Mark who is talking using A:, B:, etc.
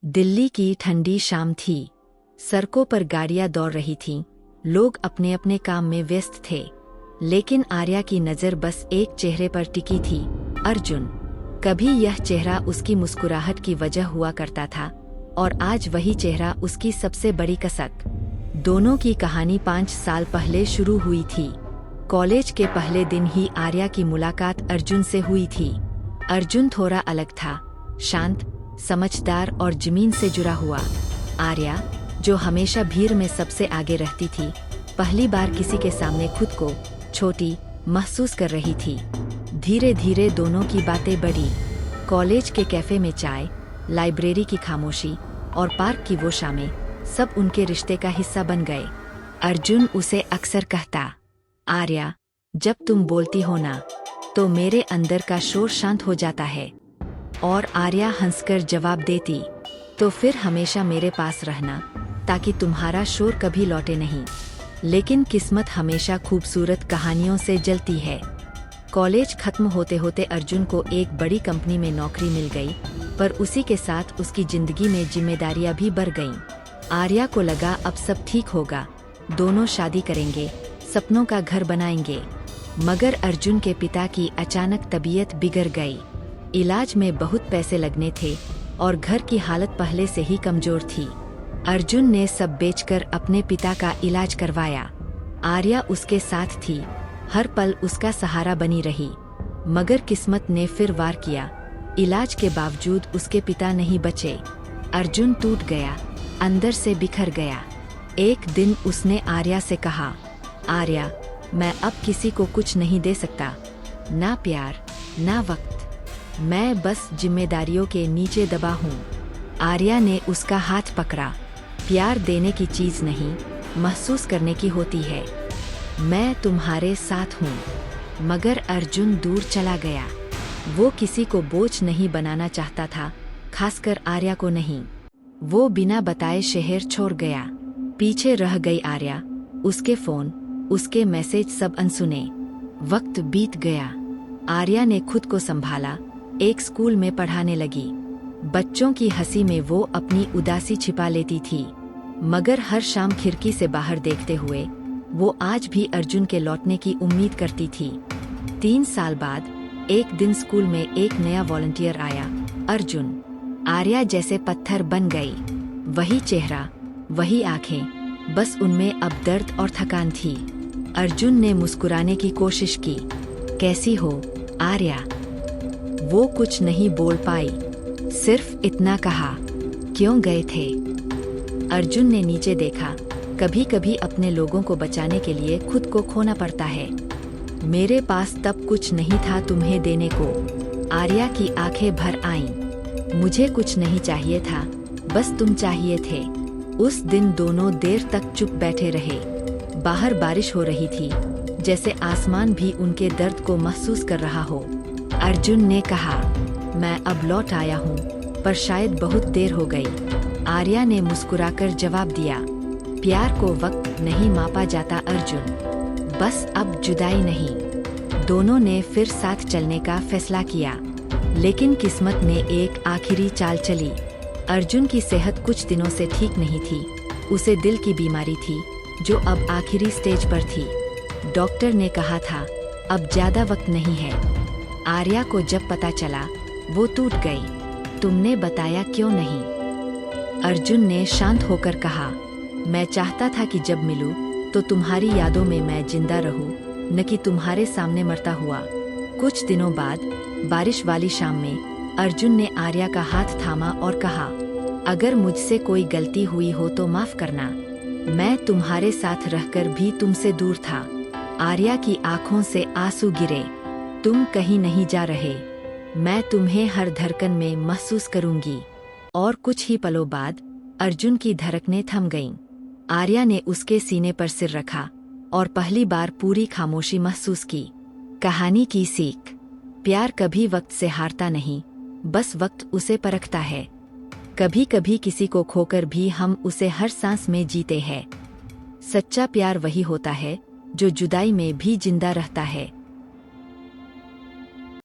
A: दिल्ली की ठंडी शाम थी। सड़कों पर गाड़ियां दौड़ रही थीं, लोग अपने अपने काम में व्यस्त थे। लेकिन आर्या की नज़र बस एक चेहरे पर टिकी थी, अर्जुन। कभी यह चेहरा उसकी मुस्कुराहट की वजह हुआ करता था, और आज वही चेहरा उसकी सबसे बड़ी कसक। दोनों की कहानी 5 साल पहले शुरू हुई थी। कॉलेज के पहले दिन ही आर्या की मुलाकात अर्जुन से हुई थी। अर्जुन थोड़ा अलग था, शांत, समझदार और जमीन से जुड़ा हुआ। आर्या, जो हमेशा भीड़ में सबसे आगे रहती थी, पहली बार किसी के सामने खुद को छोटी महसूस कर रही थी। धीरे धीरे दोनों की बातें बढ़ी। कॉलेज के कैफे में चाय, लाइब्रेरी की खामोशी और पार्क की वो शामें सब उनके रिश्ते का हिस्सा बन गए। अर्जुन उसे अक्सर कहता, आर्या, जब तुम बोलती हो ना, तो मेरे अंदर का शोर शांत हो जाता है। और आर्या हंसकर जवाब देती, तो फिर हमेशा मेरे पास रहना, ताकि तुम्हारा शोर कभी लौटे नहीं। लेकिन किस्मत हमेशा खूबसूरत कहानियों से जलती है। कॉलेज खत्म होते होते अर्जुन को एक बड़ी कंपनी में नौकरी मिल गई, पर उसी के साथ उसकी जिंदगी में जिम्मेदारियां भी बढ़ गईं। आर्या को लगा अब सब ठीक होगा, दोनों शादी करेंगे, सपनों का घर बनाएंगे। मगर अर्जुन के पिता की अचानक तबीयत बिगड़ गई। इलाज में बहुत पैसे लगने थे और घर की हालत पहले से ही कमजोर थी। अर्जुन ने सब बेचकर अपने पिता का इलाज करवाया। आर्या उसके साथ थी, हर पल उसका सहारा बनी रही। मगर किस्मत ने फिर वार किया। इलाज के बावजूद उसके पिता नहीं बचे। अर्जुन टूट गया, अंदर से बिखर गया। एक दिन उसने आर्या से कहा, आर्या, मैं अब किसी को कुछ नहीं दे सकता, ना प्यार, ना वक्त। मैं बस जिम्मेदारियों के नीचे दबा हूँ। आर्या ने उसका हाथ पकड़ा। प्यार देने की चीज नहीं, महसूस करने की होती है। मैं तुम्हारे साथ हूँ। मगर अर्जुन दूर चला गया। वो किसी को बोझ नहीं बनाना चाहता था, खासकर आर्या को नहीं। वो बिना बताए शहर छोड़ गया। पीछे रह गई आर्या, उसके फोन, उसके मैसेज सब अनसुने। वक्त बीत गया। आर्या ने खुद को संभाला, एक स्कूल में पढ़ाने लगी। बच्चों की हंसी में वो अपनी उदासी छिपा लेती थी। मगर हर शाम खिड़की से बाहर देखते हुए वो आज भी अर्जुन के लौटने की उम्मीद करती थी। 3 साल बाद एक दिन स्कूल में एक नया वॉलंटियर आया, अर्जुन। आर्या जैसे पत्थर बन गई। वही चेहरा, वही आंखें, बस उनमें अब दर्द और थकान थी। अर्जुन ने मुस्कुराने की कोशिश की। कैसी हो, आर्या? वो कुछ नहीं बोल पाई, सिर्फ इतना कहा, क्यों गए थे? अर्जुन ने नीचे देखा। कभी कभी अपने लोगों को बचाने के लिए खुद को खोना पड़ता है। मेरे पास तब कुछ नहीं था तुम्हें देने को। आर्या की आंखें भर आईं। मुझे कुछ नहीं चाहिए था, बस तुम चाहिए थे। उस दिन दोनों देर तक चुप बैठे रहे। बाहर बारिश हो रही थी, जैसे आसमान भी उनके दर्द को महसूस कर रहा हो। अर्जुन ने कहा, मैं अब लौट आया हूँ, पर शायद बहुत देर हो गई। आर्या ने मुस्कुराकर जवाब दिया, प्यार को वक्त नहीं मापा जाता अर्जुन, बस अब जुदाई नहीं। दोनों ने फिर साथ चलने का फैसला किया। लेकिन किस्मत ने एक आखिरी चाल चली। अर्जुन की सेहत कुछ दिनों से ठीक नहीं थी। उसे दिल की बीमारी थी, जो अब आखिरी स्टेज पर थी। डॉक्टर ने कहा था, अब ज्यादा वक्त नहीं है। आर्या को जब पता चला, वो टूट गई। तुमने बताया क्यों नहीं? अर्जुन ने शांत होकर कहा, मैं चाहता था कि जब मिलूं, तो तुम्हारी यादों में मैं जिंदा रहूं, न कि तुम्हारे सामने मरता हुआ। कुछ दिनों बाद बारिश वाली शाम में अर्जुन ने आर्या का हाथ थामा और कहा, अगर मुझसे कोई गलती हुई हो तो माफ करना। मैं तुम्हारे साथ रहकर भी तुमसे दूर था। आर्या की आंखों से आंसू गिरे। तुम कहीं नहीं जा रहे। मैं तुम्हें हर धड़कन में महसूस करूंगी। और कुछ ही पलों बाद अर्जुन की धड़कनें थम गईं। आर्या ने उसके सीने पर सिर रखा और पहली बार पूरी खामोशी महसूस की। कहानी की सीख, प्यार कभी वक्त से हारता नहीं, बस वक्त उसे परखता है। कभी कभी किसी को खोकर भी हम उसे हर सांस में जीते हैं। सच्चा प्यार वही होता है जो जुदाई में भी जिंदा रहता है।